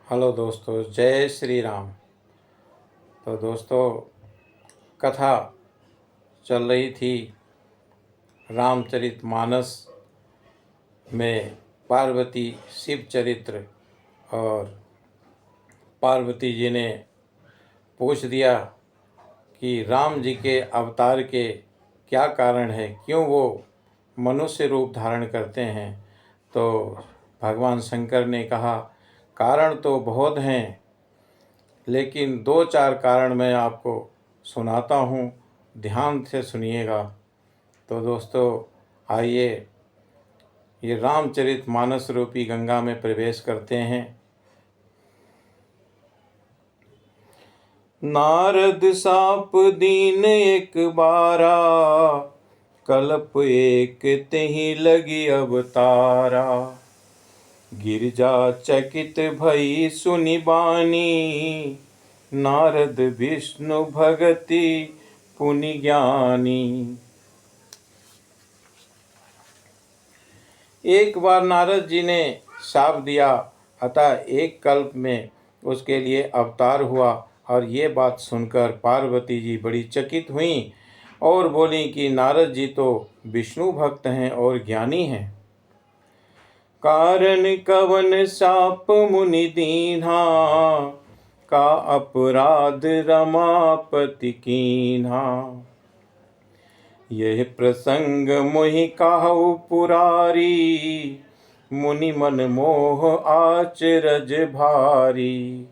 Hello दोस्तों, जय श्री राम। तो दोस्तों, कथा चल रही थी रामचरितमानस में पार्वती शिव चरित्र। और पार्वती जी ने पूछ दिया कि राम जी के अवतार के क्या कारण है, क्यों वो मनुष्य रूप धारण करते हैं। तो भगवान शंकर ने कहा, कारण तो बहुत हैं, लेकिन दो चार कारण मैं आपको सुनाता हूँ, ध्यान से सुनिएगा। तो दोस्तों, आइए ये रामचरितमानस रूपी गंगा में प्रवेश करते हैं। नारद साप दीन एक बारा, कल्प एक तेहि लगी अवतारा। गिरजा चकित भई सुनि बानी, नारद विष्णु भगति पुनि ज्ञानी। एक बार नारद जी ने शाप दिया, अतः एक कल्प में उसके लिए अवतार हुआ। और ये बात सुनकर पार्वती जी बड़ी चकित हुईं और बोली कि नारद जी तो विष्णु भक्त हैं और ज्ञानी हैं। कारण कवन शाप मुनि दीन्हा, का अपराध रमापति कीन्हा। यह प्रसंग मोहि कहु पुरारी, मुनि मन मोह आचरज भारी।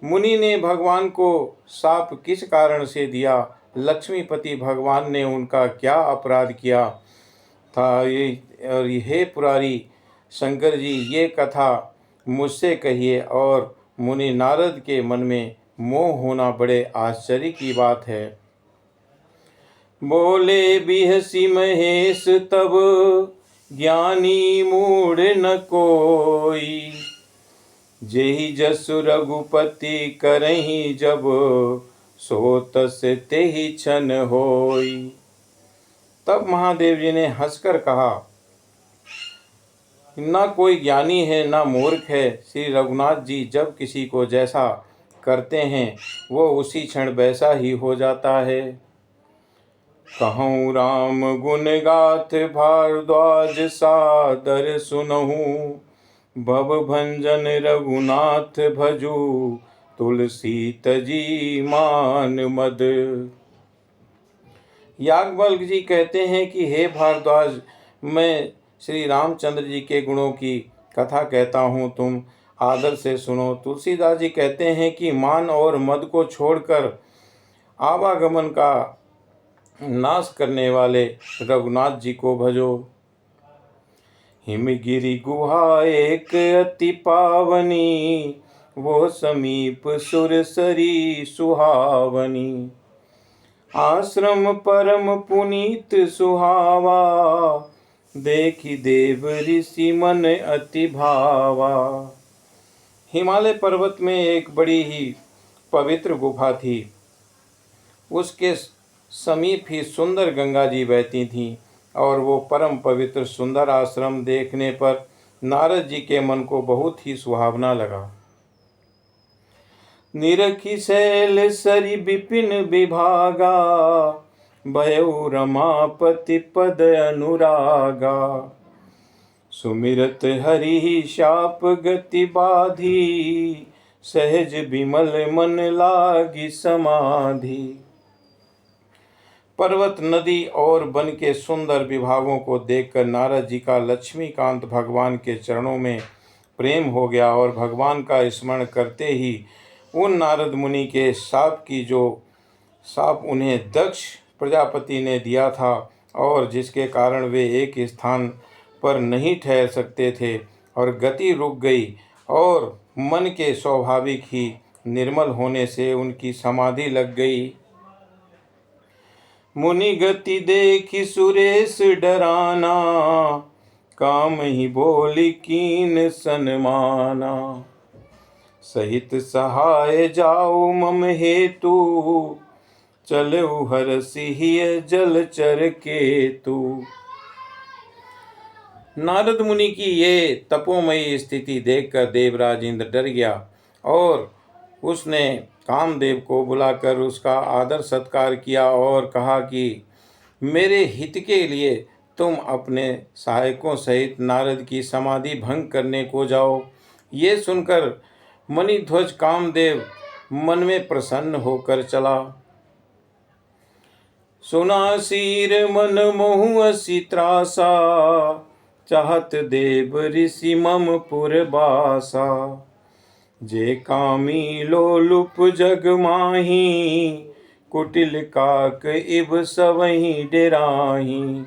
मुनि ने भगवान को शाप किस कारण से दिया, लक्ष्मीपति भगवान ने उनका क्या अपराध किया था। और हे पुरारी शंकर जी, ये कथा मुझसे कहिए। और मुनि नारद के मन में मोह होना बड़े आश्चर्य की बात है। बोले बिहसी महेश तब, ज्ञानी मूढ़ न कोई। जेहि जसु रघुपति करहि जब, सो तस तेहि छन होई। तब महादेव जी ने हंसकर कहा, ना कोई ज्ञानी है ना मूर्ख है। श्री रघुनाथ जी जब किसी को जैसा करते हैं वो उसी क्षण वैसा ही हो जाता है। कहूँ राम गुण गाथ भारद्वाज सादर सुनहूँ, भव भंजन रघुनाथ भजू, तुलसी तजी मान मद। याज्ञवल्क्य जी कहते हैं कि हे भारद्वाज, मैं श्री रामचंद्र जी के गुणों की कथा कहता हूँ, तुम आदर से सुनो। तुलसीदास जी कहते हैं कि मान और मद को छोड़कर आवागमन का नाश करने वाले रघुनाथ जी को भजो। हिमगिरि गुहा एक अति पावनी, वो समीप सुरसरी सुहावनी। आश्रम परम पुनीत सुहावा, देखी देव ऋषि मन अति भावा। हिमालय पर्वत में एक बड़ी ही पवित्र गुफा थी। उसके समीप ही सुंदर गंगा जी बहती थीं और वो परम पवित्र सुंदर आश्रम देखने पर नारद जी के मन को बहुत ही सुहावना लगा। निरखी शैल सरि विपिन विभागा, भयउ रमापति पद अनुरागा। सुमिरत हरि शाप गति बाधी, सहज विमल मन लागी समाधि। पर्वत, नदी और वन के सुंदर विभागों को देखकर नारद जी का लक्ष्मीकांत भगवान के चरणों में प्रेम हो गया। और भगवान का स्मरण करते ही उन नारद मुनि के शाप उन्हें दक्ष प्रजापति ने दिया था, और जिसके कारण वे एक स्थान पर नहीं ठहर सकते थे और गति रुक गई, और मन के स्वाभाविक ही निर्मल होने से उनकी समाधि लग गई। मुनि गति देखी सुरेश डराना, काम ही बोली कीन सनमाना। सहित सहाय जाओ मम हेतु, चलऊ हरसिहिय जलचर केतु। नारद मुनि की ये तपोमयी स्थिति देखकर देवराज इंद्र डर गया और उसने कामदेव को बुलाकर उसका आदर सत्कार किया और कहा कि मेरे हित के लिए तुम अपने सहायकों सहित नारद की समाधि भंग करने को जाओ। ये सुनकर मणिध्वज कामदेव मन में प्रसन्न होकर चला। सुना सीर मन मोहु असी त्रासा, चाहत देव ऋषि मम पुर बासा। जे कामी लोलुप जग माही, कुटिल काक इब सवही डेराही।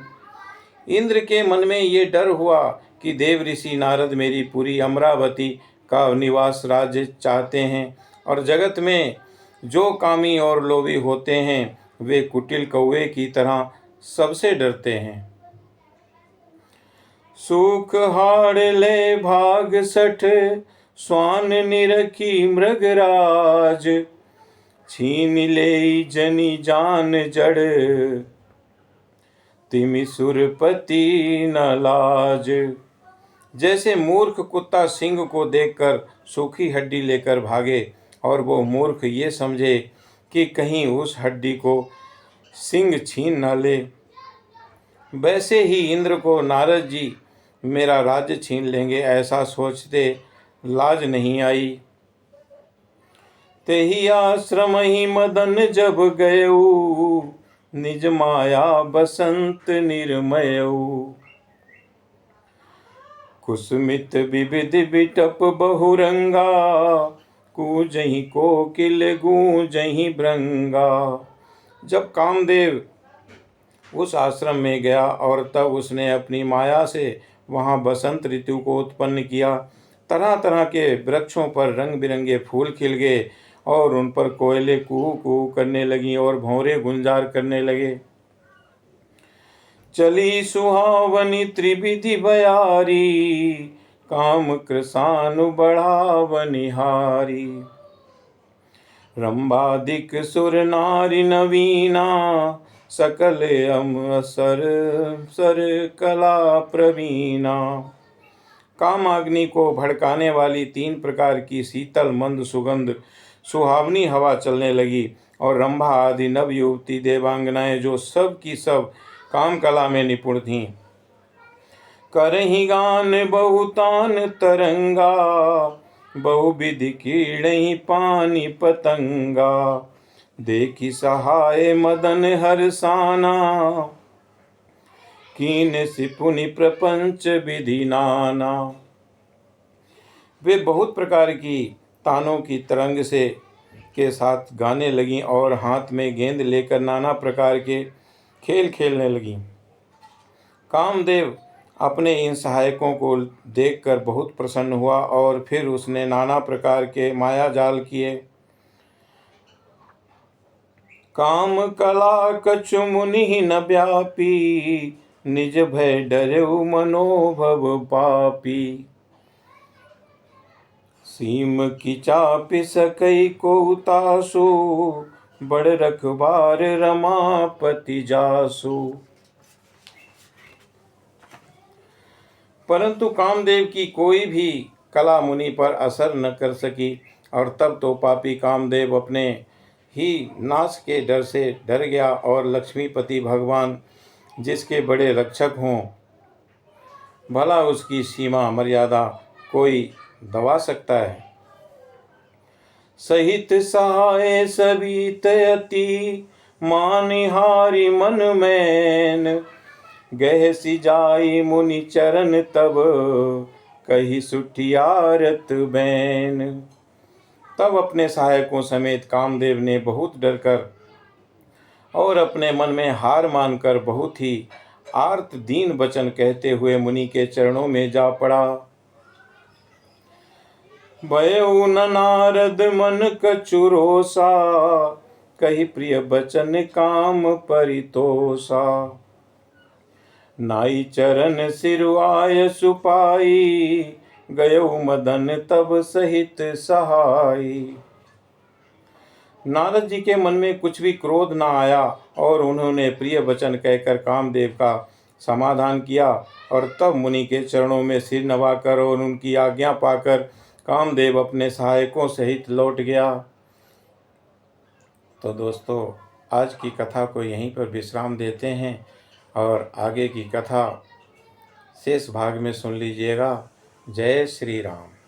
इंद्र के मन में ये डर हुआ कि देव ऋषि नारद मेरी पूरी अमरावती का निवास राज्य चाहते हैं और जगत में जो कामी और लोभी होते हैं वे कुटिल कौवे की तरह सबसे डरते हैं। सुख हाड़ ले भाग सठ, स्वान निरखी मृगराज। छीन ले जनी जान जड़, तिमि सुरपति न लाज। जैसे मूर्ख कुत्ता सिंह को देखकर सूखी हड्डी लेकर भागे और वो मूर्ख ये समझे कि कहीं उस हड्डी को सिंह छीन न ले, वैसे ही इंद्र को नारद जी मेरा राज्य छीन लेंगे ऐसा सोचते लाज नहीं आई। तेहि आश्रम ही मदन जब गयऊ, निज माया बसंत निर्मयऊ। कुसुमित विविध बिटप बहुरंगा, कूजहि कोकिल गूंजहि भृंगा। जब कामदेव उस आश्रम में गया और तब उसने अपनी माया से वहाँ बसंत ऋतु को उत्पन्न किया। तरह तरह के वृक्षों पर रंग बिरंगे फूल खिल गए और उन पर कोयले कूहू कूहू करने लगी और भंवरे गुंजार करने लगे। चली सुहावनी त्रिविधि बयारी, काम कृसानु बढ़ावनिहारी। रंबादिक सुर नारी नवीना, सकल अम असर सर कला प्रवीणा। कामाग्नि को भड़काने वाली 3 प्रकार की शीतल मंद सुगंध सुहावनी हवा चलने लगी और रंभा आदि नव युवती देवांगनाएं जो सब की सब काम कला में निपुण थीं, करही गान बहुतान तरंगा। बहुविधि कीड़हि पानी पतंगा, देखी सहाय मदन हरसाना। कीन सिपुनि प्रपंच विधि नाना। वे बहुत प्रकार की तानों की तरंग से के साथ गाने लगी और हाथ में गेंद लेकर नाना प्रकार के खेल खेलने लगी। कामदेव अपने इन सहायकों को देखकर बहुत प्रसन्न हुआ और फिर उसने नाना प्रकार के माया जाल किए। काम कला कछु मुनि न व्यापी, निज भय डरेउ मनोभव पापी। सीम की चापि सकई को तासु, बड़ रखबार रमापति जासु। परंतु कामदेव की कोई भी कला मुनि पर असर न कर सकी और तब तो पापी कामदेव अपने ही नाश के डर से डर गया और लक्ष्मीपति भगवान जिसके बड़े रक्षक हों, भला उसकी सीमा मर्यादा कोई दबा सकता है। सहित सहाय सवित अति, मानिहारी मन मैन। गह सिजाई मुनि चरण तब, कही सुठियारत बैन। तब अपने सहायकों समेत कामदेव ने बहुत डरकर और अपने मन में हार मानकर बहुत ही आर्त दीन वचन कहते हुए मुनि के चरणों में जा पड़ा। भयउ न नारद मन कछु रोसा, कही प्रिय बचन काम परितोषा। नाई चरण सिरुआय सुपाई, गयउ मदन तब सहित सहाई। नारद जी के मन में कुछ भी क्रोध न आया और उन्होंने प्रिय वचन कहकर कामदेव का समाधान किया और तब मुनि के चरणों में सिर नवाकर और उनकी आज्ञा पाकर कामदेव अपने सहायकों सहित लौट गया। तो दोस्तों, आज की कथा को यहीं पर विश्राम देते हैं और आगे की कथा शेष भाग में सुन लीजिएगा। जय श्री राम।